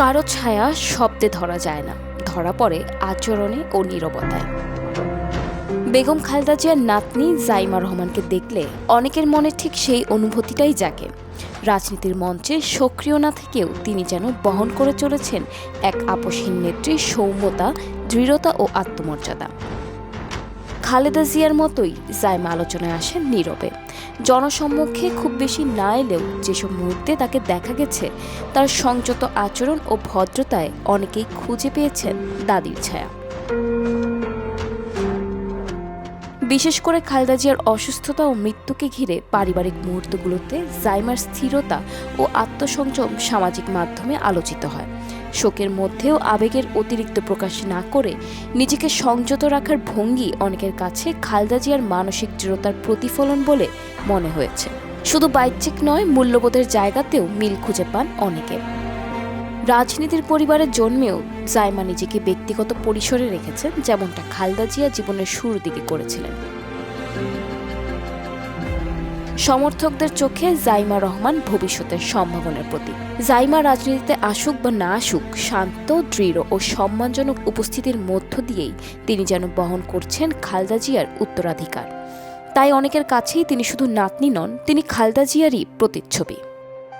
কারো ছায়া শব্দে ধরা যায় না, ধরা পড়ে আচরণে ও নীরবতায়। বেগম খালেদা জিয়ার নাতনি জাইমা রহমানকে দেখলে অনেকের মনে ঠিক সেই অনুভূতিটাই জাগে। রাজনীতির মঞ্চে সক্রিয় না থেকেও তিনি যেন বহন করে চলেছেন এক আপসহীন নেত্রীর সৌম্যতা, দৃঢ়তা ও আত্মমর্যাদা। খালেদা জিয়ার মতোই জাইমা আলোচনায় আসেন নীরবে, জনসম্মুখে খুব বেশি না এলেও যেসব মুহূর্তে তাকে দেখা গেছে তার সংযত আচরণ ও ভদ্রতায় অনেকেই খুঁজে পেয়েছেন দাদির ছায়া। বিশেষ করে খালেদা জিয়ার অসুস্থতা ও মৃত্যুকে ঘিরে পারিবারিক মুহূর্তগুলোতে জাইমার স্থিরতা ও আত্মসংযম সামাজিক মাধ্যমে আলোচিত হয়। শোকের মধ্যেও আবেগের অতিরিক্ত প্রকাশ না করে নিজেকে সংযত রাখার ভঙ্গি অনেকের কাছে খালেদা জিয়ার মানসিক দৃঢ়তার প্রতিফলন বলে মনে হয়েছে। শুধু বাহ্যিক নয়, মূল্যবোধের জায়গাতেও মিল খুঁজে পান অনেকে। রাজনীতির পরিবারে জন্মেও জাইমা নিজেকে ব্যক্তিগত পরিসরে রেখেছেন, যেমনটা খালেদা জিয়া জীবনের শুরুর দিকে করেছিলেন। সমর্থকদের চোখে জাইমা রহমান ভবিষ্যতের সম্ভাবনার প্রতীক। জাইমা রাজনীতিতে আসুক বা না আসুক, শান্ত, দৃঢ় ও সম্মানজনক উপস্থিতির মধ্য দিয়েই তিনি যেন বহন করছেন খালেদা জিয়ার উত্তরাধিকার। তাই অনেকের কাছেই তিনি শুধু নাতনি নন, তিনি খালেদা জিয়ারই প্রতিচ্ছবি।